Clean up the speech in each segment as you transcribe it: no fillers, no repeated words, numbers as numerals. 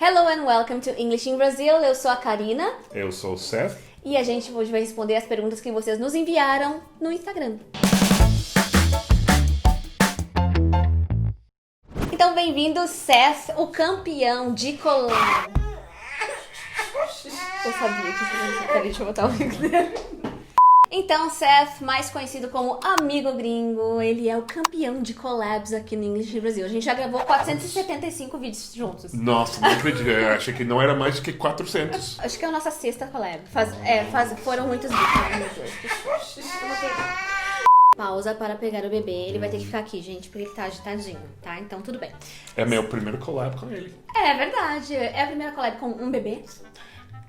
Hello and welcome to English in Brazil. Eu sou a Carina. Eu sou o Seth. E a gente hoje vai responder as perguntas que vocês nos enviaram no Instagram. Então, bem-vindo, Seth, o campeão de collab. Eu sabia que isso não... Peraí, deixa eu botar o link dele. Então, Seth, mais conhecido como Amigo Gringo, ele é o campeão de collabs aqui no English in Brazil. A gente já gravou 475 vídeos juntos. Nossa, não acredito. Eu achei que não era mais do que 400. Acho que é a nossa sexta collab. Foram muitos vídeos. Pausa para pegar o bebê. Ele vai ter que ficar aqui, gente, porque ele tá agitadinho, tá? Então, tudo bem. É meu primeiro collab com ele. É verdade. É a primeira collab com um bebê?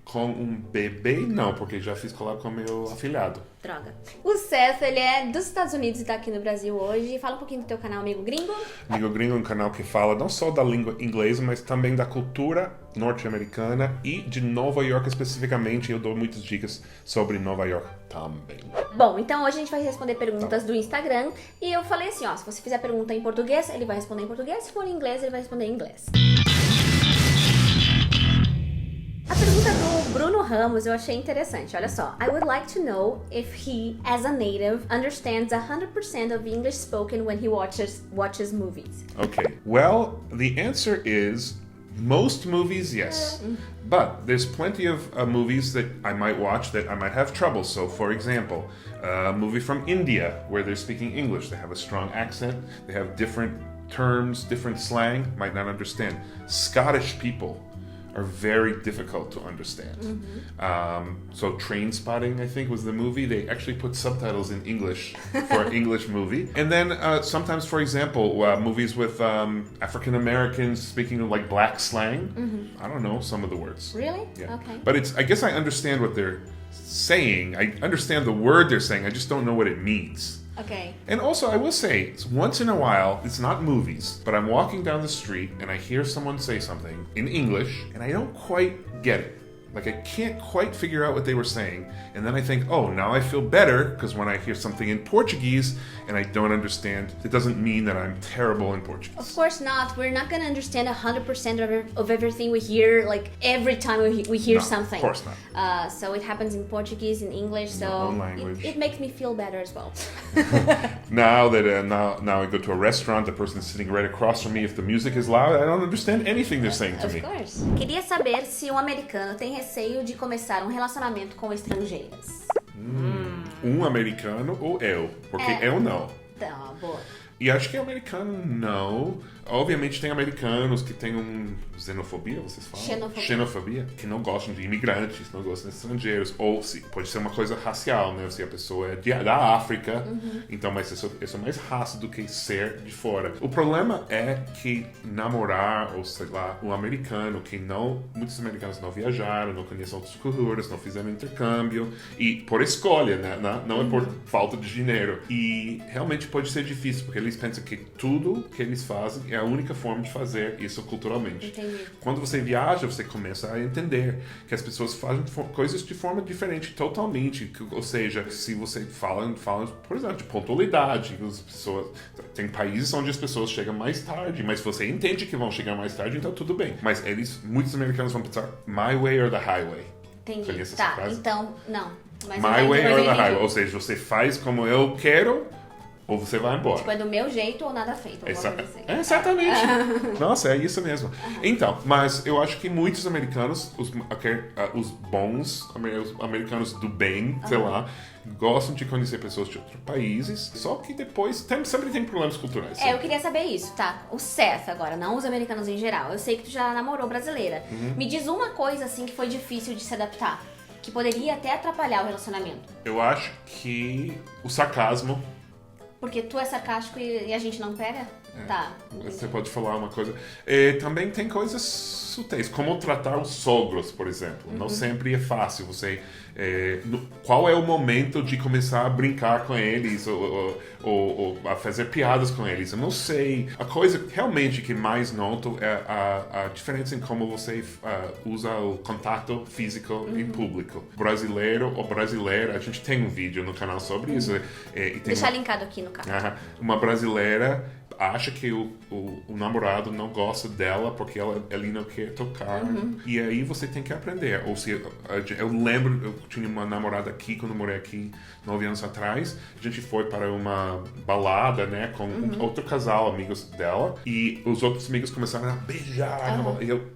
Com um bebê, não, porque já fiz collab com meu afilhado. Droga. O Seth, ele é dos Estados Unidos e tá aqui no Brasil hoje. Fala um pouquinho do teu canal, Amigo Gringo. Amigo Gringo é um canal que fala não só da língua inglesa, mas também da cultura norte-americana e de Nova York especificamente. Eu dou muitas dicas sobre Nova York também. Bom, então hoje a gente vai responder perguntas do Instagram. E eu falei assim, ó, se você fizer pergunta em português, ele vai responder em português. Se for em inglês, ele vai responder em inglês. A pergunta do Bruno Ramos eu achei interessante, olha só. I would like to know if he, as a native, understands 100% of English spoken when he watches movies. Okay, well, the answer is most movies, yes. But there's plenty of movies that I might watch that I might have trouble. So, for example, a movie from India where they're speaking English. They have a strong accent. They have different terms, different slang. Might not understand. Scottish people are very difficult to understand. So Trainspotting, I think, was the movie. They actually put subtitles in English for an English movie. And then sometimes, for example, movies with African Americans speaking like black slang. I don't know some of the words. Really? Yeah. Okay. But I guess I understand what they're saying. I understand the word they're saying. I just don't know what it means. Okay. And also, I will say, once in a while, it's not movies, but I'm walking down the street and I hear someone say something in English and I don't quite get it. Like, I can't quite figure out what they were saying. And then I think, oh, now I feel better, because when I hear something in Portuguese and I don't understand, it doesn't mean that I'm terrible in Portuguese. Of course not. We're not going to understand 100% of everything we hear, like, every time we hear something. Of course not. So it happens in Portuguese, in English, so it makes me feel better as well. Now that now I go to a restaurant, the person is sitting right across from me. If the music is loud, I don't understand anything they're saying to me. Of course. Queria saber se um americano tem receio de começar um relacionamento com estrangeiras. Um americano ou eu? Porque eu não. Tá, boa. E acho que americano não. Obviamente tem americanos que têm xenofobia, vocês falam? Xenofobia. Que não gostam de imigrantes, não gostam de estrangeiros. Ou se pode ser uma coisa racial, né? Se a pessoa é da África, então mas isso é mais raça do que ser de fora. O problema é que namorar, ou sei lá, um americano que não... Muitos americanos não viajaram, não conhecem outras culturas, não fizeram intercâmbio. E por escolha, né? Não é por falta de dinheiro. E realmente pode ser difícil, porque eles pensam que tudo que eles fazem é a única forma de fazer isso culturalmente. Entendi. Quando você viaja, você começa a entender que as pessoas fazem coisas de forma diferente, totalmente. Ou seja, se você fala, por exemplo, de pontualidade, as pessoas... Tem países onde as pessoas chegam mais tarde, mas você entende que vão chegar mais tarde, então tudo bem. Mas muitos americanos vão pensar, my way or the highway. Entendi. Tá, então, não. Mas my way or the highway. Ou seja, você faz como eu quero... Ou você vai embora. Tipo, é do meu jeito ou nada feito. Exatamente. Nossa, é isso mesmo. Então, mas eu acho que muitos americanos, os bons, os americanos do bem, sei lá, gostam de conhecer pessoas de outros países, só que depois sempre tem problemas culturais. Eu queria saber isso, tá? O Seth agora, não os americanos em geral. Eu sei que tu já namorou brasileira. Me diz uma coisa, assim, que foi difícil de se adaptar, que poderia até atrapalhar o relacionamento. Eu acho que o sarcasmo... Porque tu é sarcástico e a gente não pega? Tá. Você pode falar uma coisa. Também tem coisas sutis, como tratar os sogros, por exemplo. Não sempre é fácil. Qual é o momento de começar a brincar com eles ou a fazer piadas com eles? Eu não sei. A coisa realmente que mais noto é a diferença em como você usa o contato físico em público. Brasileiro ou brasileira, a gente tem um vídeo no canal sobre isso. Deixar linkado aqui no canal. Uma brasileira acha que o namorado não gosta dela porque ele não quer tocar. E aí você tem que aprender. Ou se eu lembro, eu tinha uma namorada aqui quando eu morei aqui 9 anos atrás. A gente foi para uma balada, né, com outro casal, amigos dela, e os outros amigos começaram a beijar. E eu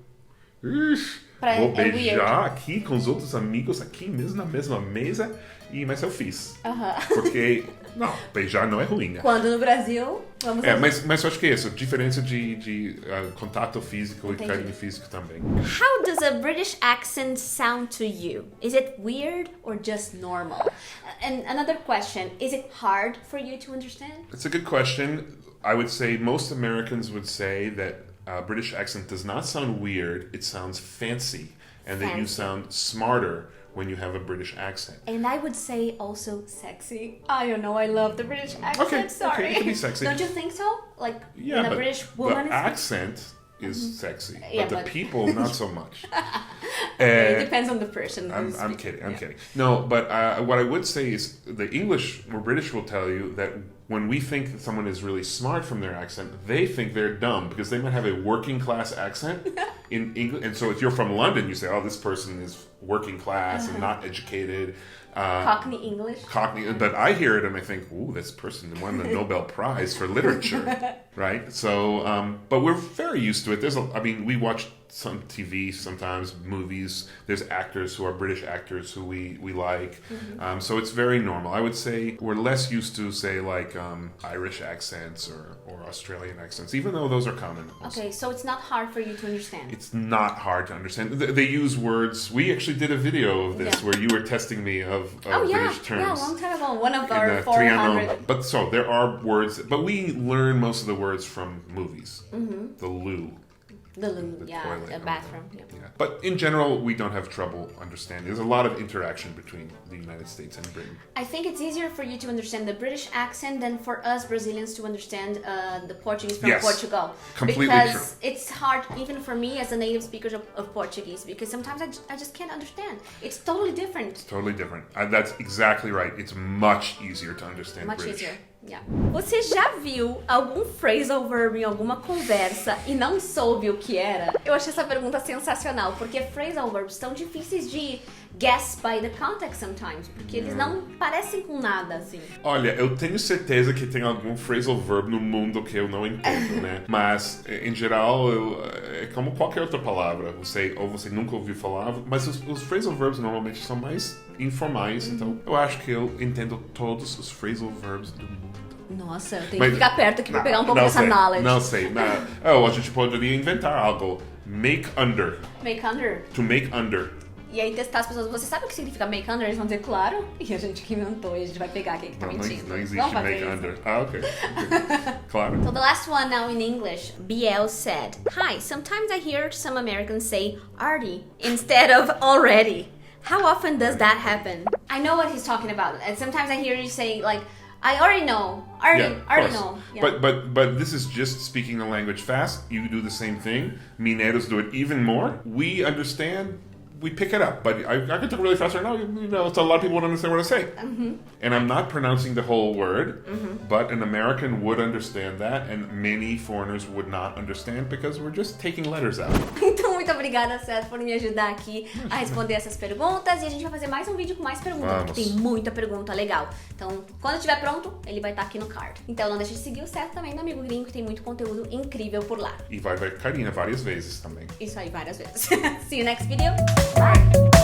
vou beijar aqui com os outros amigos aqui mesmo na mesma mesa. Mas eu fiz. Porque, não, beijar não é ruim, né? Quando no Brasil, vamos mas eu acho que é isso. Diferença de contato físico e carinho físico também. How does a British accent sound to you? Is it weird or just normal? And another question, is it hard for you to understand? It's a good question. I would say most Americans would say that British accent does not sound weird, it sounds fancy. And that you sound smarter when you have a British accent. And I would say also sexy. I don't know, I love the British accent, sorry. Okay, it can be sexy. Don't you think so? Like, yeah, when a British woman the accent is sexy, yeah, but the people, not so much. It depends on the person. I'm kidding. No, but what I would say is the English or British will tell you that when we think that someone is really smart from their accent, they think they're dumb because they might have a working class accent in English. And so if you're from London, you say, oh, this person is working class and not educated. Cockney English. Cockney, but I hear it and I think, ooh, this person won the Nobel Prize for literature, right? So, but we're very used to it. We watch some TV sometimes, movies. There's actors who are British actors who we like. So it's very normal. I would say we're less used to, say, like Irish accents or Australian accents, even though those are common. Okay, so it's not hard for you to understand. It's not hard to understand. They use words. We actually did a video of this where you were testing me of British terms. Yeah, a long time ago. One of our 400. But so there are words, but we learn most of the words from movies. The loo. The loo, toilet, the bathroom. Yeah. But in general, we don't have trouble understanding. There's a lot of interaction between the United States and Britain. I think it's easier for you to understand the British accent than for us Brazilians to understand the Portuguese from Portugal. Completely because true. it's hard even for me as a native speaker of Portuguese, because sometimes I just can't understand. It's totally different. It's totally different. That's exactly right. It's much easier to understand Much British. easier. Yeah. Você já viu algum phrasal verb em alguma conversa e não soube o que era? Eu achei essa pergunta sensacional, porque phrasal verbs são difíceis de guess by the context sometimes, porque eles não parecem com nada, assim. Olha, eu tenho certeza que tem algum phrasal verb no mundo que eu não entendo, né? Mas, em geral, é como qualquer outra palavra. Você nunca ouviu falar, mas os phrasal verbs normalmente são mais informais, então eu acho que eu entendo todos os phrasal verbs do mundo. Nossa, eu tenho que ficar perto aqui pra pegar um pouco dessa knowledge. Não sei. A gente poderia inventar algo. Make under. Make under? To make under. E aí testar as pessoas. Você sabe o que significa make under? Eles vão dizer, claro. E a gente que inventou. E a gente vai pegar quem que tá mentindo. Não existe make under. Ok. Claro. So the last one now in English. BL said, "Hi, sometimes I hear some Americans say already instead of already. How often does that happen?" I know what he's talking about. And sometimes I hear you say like, I already know. Already know. Yeah. But this is just speaking the language fast. You do the same thing. Mineiros do it even more. We understand. We pick it up. But I can talk really fast right now. So a lot of people won't understand what I say. And I'm not pronouncing the whole word. But an American would understand that. And many foreigners would not understand because we're just taking letters out. Então, muito obrigada, Seth, por me ajudar aqui a responder essas perguntas. E a gente vai fazer mais um vídeo com mais perguntas, porque tem muita pergunta legal. Então, quando estiver pronto, ele vai estar aqui no card. Então, não deixe de seguir o Seth também no Amigo Gringo, que tem muito conteúdo incrível por lá. E vai ver Carina várias vezes também. Isso aí, várias vezes. See you next video. Bye!